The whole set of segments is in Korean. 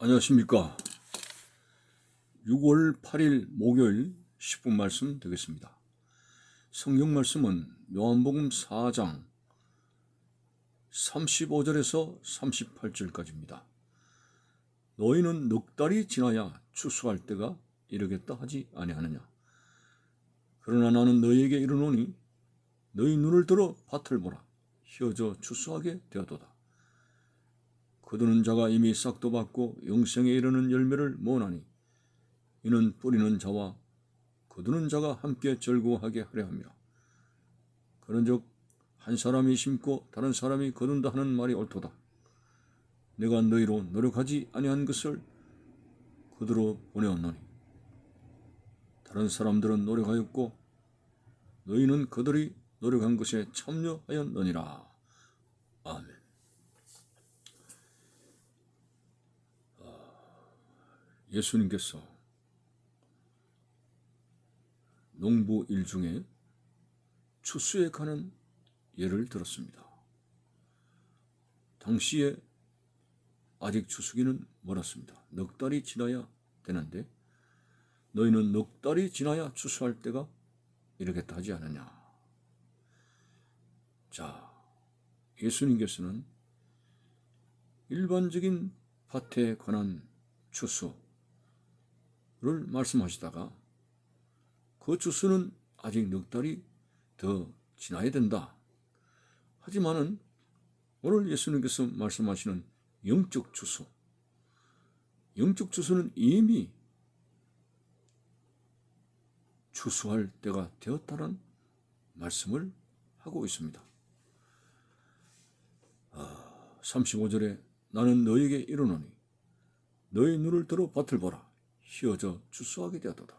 안녕하십니까. 6월 8일 목요일 10분 말씀 되겠습니다. 성경 말씀은 요한복음 4장 35절에서 38절까지입니다. 너희는 넉 달이 지나야 추수할 때가 이르겠다 하지 아니하느냐. 그러나 나는 너희에게 이르노니 너희 눈을 들어 밭을 보라. 휘어져 추수하게 되었도다. 거두는 자가 이미 싹도 받고 영생에 이르는 열매를 모으나니 이는 뿌리는 자와 거두는 자가 함께 절구하게 하려 함이라. 그런즉 한 사람이 심고 다른 사람이 거둔다 하는 말이 옳도다. 내가 너희로 노력하지 아니한 것을 그들로 보내었노니 다른 사람들은 노력하였고 너희는 그들이 노력한 것에 참여하였느니라. 아멘. 예수님께서 농부 일 중에 추수에 관한 예를 들었습니다. 당시에 아직 추수기는 멀었습니다. 넉 달이 지나야 되는데 너희는 넉 달이 지나야 추수할 때가 이르겠다 하지 않느냐. 자, 예수님께서는 일반적인 밭에 관한 추수를 말씀하시다가 그 추수는 아직 넉 달이 더 지나야 된다. 하지만은 오늘 예수님께서 말씀하시는 영적 추수는 이미 추수할 때가 되었다는 말씀을 하고 있습니다. 35절에 나는 너에게 이르노니 너의 눈을 들어 밭을 보라. 휘어져 추수하게 되었도다.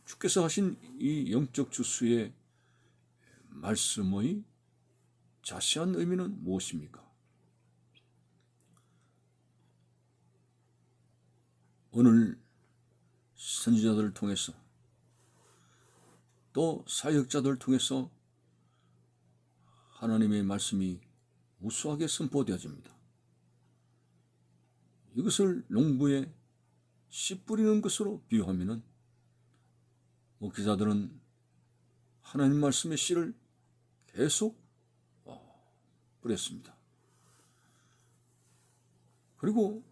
주께서 하신 이 영적 추수의 말씀의 자세한 의미는 무엇입니까? 오늘 선지자들을 통해서 또 사역자들을 통해서 하나님의 말씀이 무수하게 선포되어집니다. 이것을 농부에 씨 뿌리는 것으로 비유하면은 목회자들은 하나님 말씀의 씨를 계속 뿌렸습니다. 그리고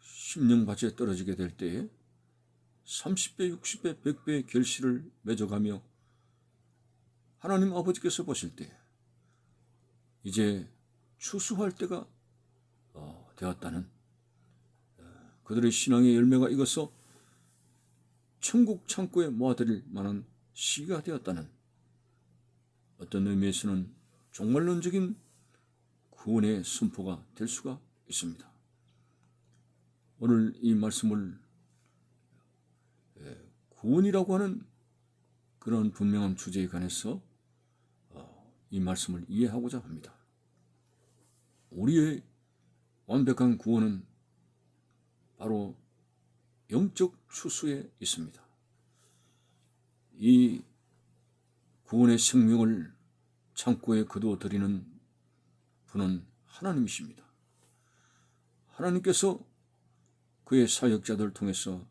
심령밭에 떨어지게 될 때에 30배, 60배, 100배의 결실을 맺어가며 하나님 아버지께서 보실 때 이제 추수할 때가 되었다는 그들의 신앙의 열매가 익어서 천국 창고에 모아드릴 만한 시기가 되었다는 어떤 의미에서는 종말론적인 구원의 선포가 될 수가 있습니다. 오늘 이 말씀을 구원이라고 하는 그런 분명한 주제에 관해서 이 말씀을 이해하고자 합니다. 우리의 완벽한 구원은 바로 영적 추수에 있습니다. 이 구원의 생명을 창고에 거두어 드리는 분은 하나님이십니다. 하나님께서 그의 사역자들을 통해서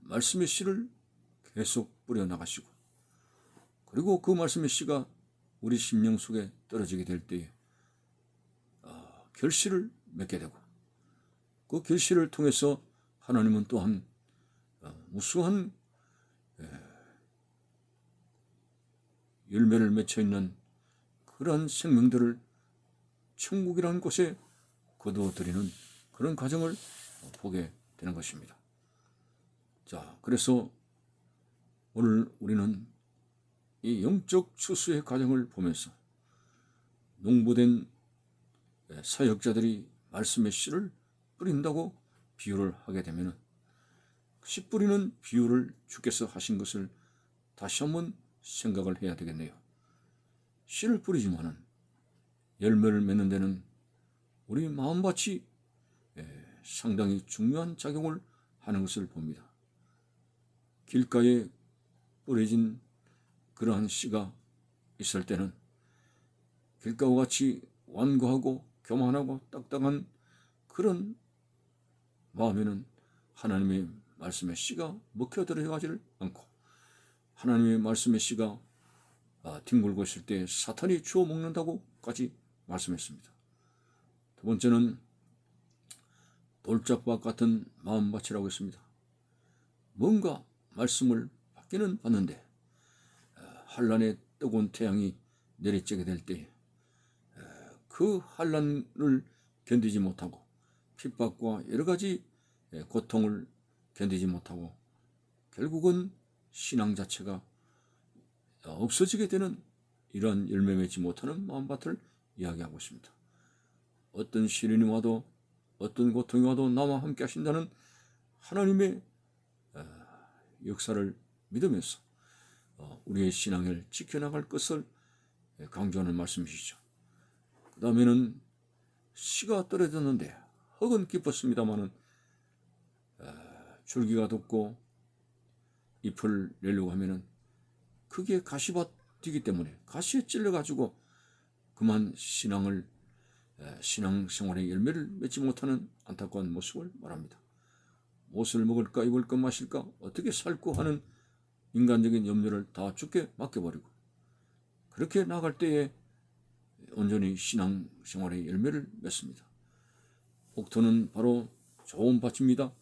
말씀의 씨를 계속 뿌려나가시고 그리고 그 말씀의 씨가 우리 심령 속에 떨어지게 될 때에 결실을 맺게 되고 그 결실을 통해서 하나님은 또한 무수한 열매를 맺혀 있는 그러한 생명들을 천국이라는 곳에 거두어 드리는 그런 과정을 보게 되는 것입니다. 자, 그래서 오늘 우리는 이 영적 추수의 과정을 보면서 농부된 사역자들이 말씀의 씨를 뿌린다고 비유를 하게 되면 씨 뿌리는 비유를 주께서 하신 것을 다시 한번 생각을 해야 되겠네요. 씨를 뿌리지만은 열매를 맺는 데는 우리 마음밭이 상당히 중요한 작용을 하는 것을 봅니다. 길가에 뿌려진 그러한 씨가 있을 때는 길가와 같이 완고하고 교만하고 딱딱한 그런 마음에는 하나님의 말씀의 씨가 먹혀 들어가지를 않고 하나님의 말씀의 씨가 뒹굴고 있을 때 사탄이 주워 먹는다고까지 말씀했습니다. 두 번째는 돌짝밭 같은 마음밭이라고 했습니다. 뭔가 말씀을 받기는 받는데 환란의 뜨거운 태양이 내리쬐게 될 때 그 환란을 견디지 못하고 핍박과 여러 가지 고통을 견디지 못하고 결국은 신앙 자체가 없어지게 되는 이러한 열매 맺지 못하는 마음밭을 이야기하고 있습니다. 어떤 시련이 와도 어떤 고통이 와도 나와 함께 하신다는 하나님의 역사를 믿으면서 우리의 신앙을 지켜나갈 것을 강조하는 말씀이시죠. 그 다음에는 씨가 떨어졌는데 흙은 깊었습니다마는 줄기가 돋고 잎을 내려고 하면은 그게 가시밭이기 때문에 가시에 찔려가지고 그만 신앙생활의 열매를 맺지 못하는 안타까운 모습을 말합니다. 무엇을 먹을까 입을까 마실까 어떻게 살고 하는 인간적인 염려를 다 주께 맡겨버리고 그렇게 나갈 때에 온전히 신앙생활의 열매를 맺습니다. 옥토는 바로 좋은 밭입니다.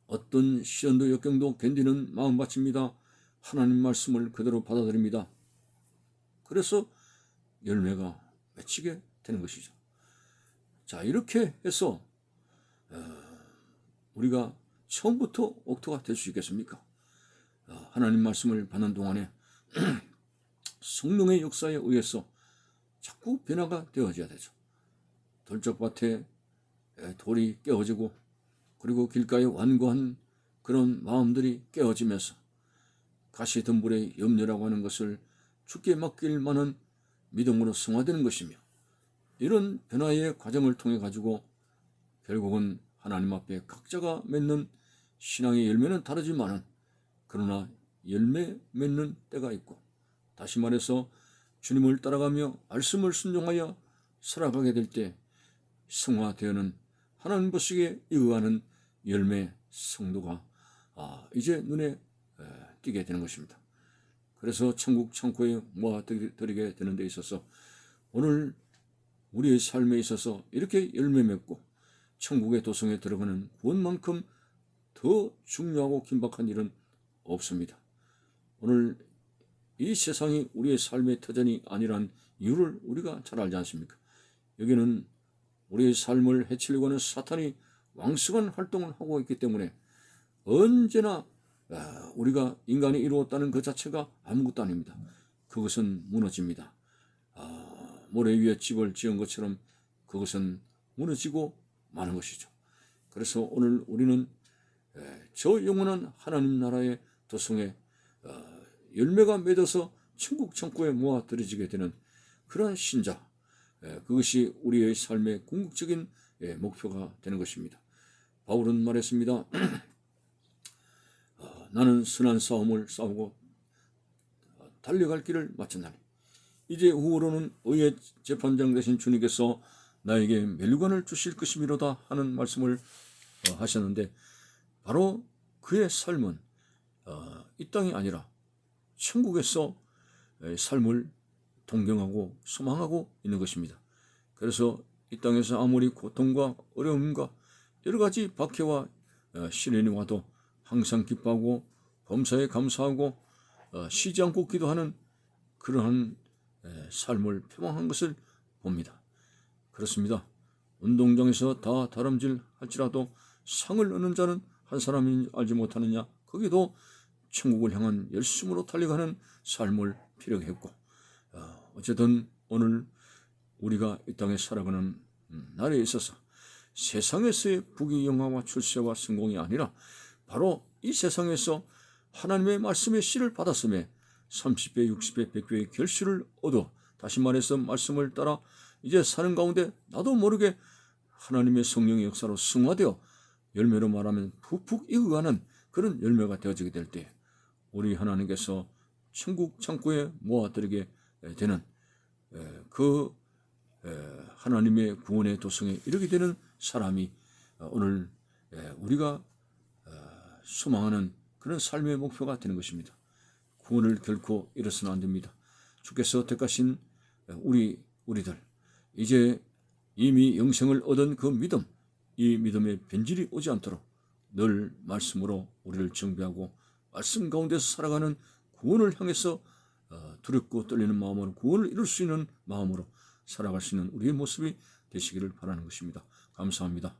어떤 시련도 역경도 견디는 마음밭입니다. 하나님 말씀을 그대로 받아들입니다. 그래서 열매가 맺히게 되는 것이죠. 자, 이렇게 해서 우리가 처음부터 옥토가 될 수 있겠습니까? 하나님 말씀을 받는 동안에 성령의 역사에 의해서 자꾸 변화가 되어져야 되죠. 돌짝밭에 돌이 깨어지고 그리고 길가에 완고한 그런 마음들이 깨어지면서 가시덤불의 염려라고 하는 것을 주께 맡길 만한 믿음으로 승화되는 것이며 이런 변화의 과정을 통해 가지고 결국은 하나님 앞에 각자가 맺는 신앙의 열매는 다르지만은 그러나 열매 맺는 때가 있고 다시 말해서 주님을 따라가며 말씀을 순종하여 살아가게 될 때 승화되어는 하나님 보시기에 이거하는 열매 성도가 이제 눈에 띄게 되는 것입니다. 그래서 천국 창고에 모아드리게 되는 데 있어서 오늘 우리의 삶에 있어서 이렇게 열매 맺고 천국의 도성에 들어가는 구원만큼 더 중요하고 긴박한 일은 없습니다. 오늘 이 세상이 우리의 삶의 터전이 아니란 이유를 우리가 잘 알지 않습니까? 여기는 우리의 삶을 해치려고 하는 사탄이 왕성한 활동을 하고 있기 때문에 언제나 우리가 인간이 이루었다는 그 자체가 아무것도 아닙니다. 그것은 무너집니다. 모래 위에 집을 지은 것처럼 그것은 무너지고 마는 것이죠. 그래서 오늘 우리는 저 영원한 하나님 나라의 도성에 열매가 맺어서 천국 창고에 모아들여지게 되는 그러한 신자, 그것이 우리의 삶의 궁극적인 목표가 되는 것입니다. 바울은 말했습니다. 나는 선한 싸움을 싸우고 달려갈 길을 마쳤나니 이제 후로는 의의 재판장 되신 주님께서 나에게 멸류관을 주실 것이미로다 하는 말씀을 하셨는데 바로 그의 삶은 이 땅이 아니라 천국에서 삶을 동경하고 소망하고 있는 것입니다. 그래서 이 땅에서 아무리 고통과 어려움과 여러 가지 박해와 시련이 와도 항상 기뻐하고 범사에 감사하고 쉬지 않고 기도하는 그러한 삶을 표방한 것을 봅니다. 그렇습니다. 운동장에서 다 다름질 할지라도 상을 얻는 자는 한 사람인지 알지 못하느냐. 거기도 천국을 향한 열심으로 달려가는 삶을 필요로 했고 어쨌든 오늘 우리가 이 땅에 살아가는 날에 있어서 세상에서의 부귀영화와 출세와 성공이 아니라 바로 이 세상에서 하나님의 말씀의 씨를 받았음에 30배, 60배, 100배의 결실을 얻어 다시 말해서 말씀을 따라 이제 사는 가운데 나도 모르게 하나님의 성령의 역사로 승화되어 열매로 말하면 푹푹 익어가는 그런 열매가 되어지게 될 때 우리 하나님께서 천국 창고에 모아들이게 되는 그 하나님의 구원의 도성에 이르게 되는 사람이 오늘 우리가 소망하는 그런 삶의 목표가 되는 것입니다. 구원을 결코 잃어서는 안 됩니다. 주께서 택하신 우리들 이제 이미 영생을 얻은 그 믿음, 이 믿음의 변질이 오지 않도록 늘 말씀으로 우리를 정비하고 말씀 가운데서 살아가는 구원을 향해서 두렵고 떨리는 마음으로 구원을 이룰 수 있는 마음으로 살아갈 수 있는 우리의 모습이 되시기를 바라는 것입니다. 감사합니다.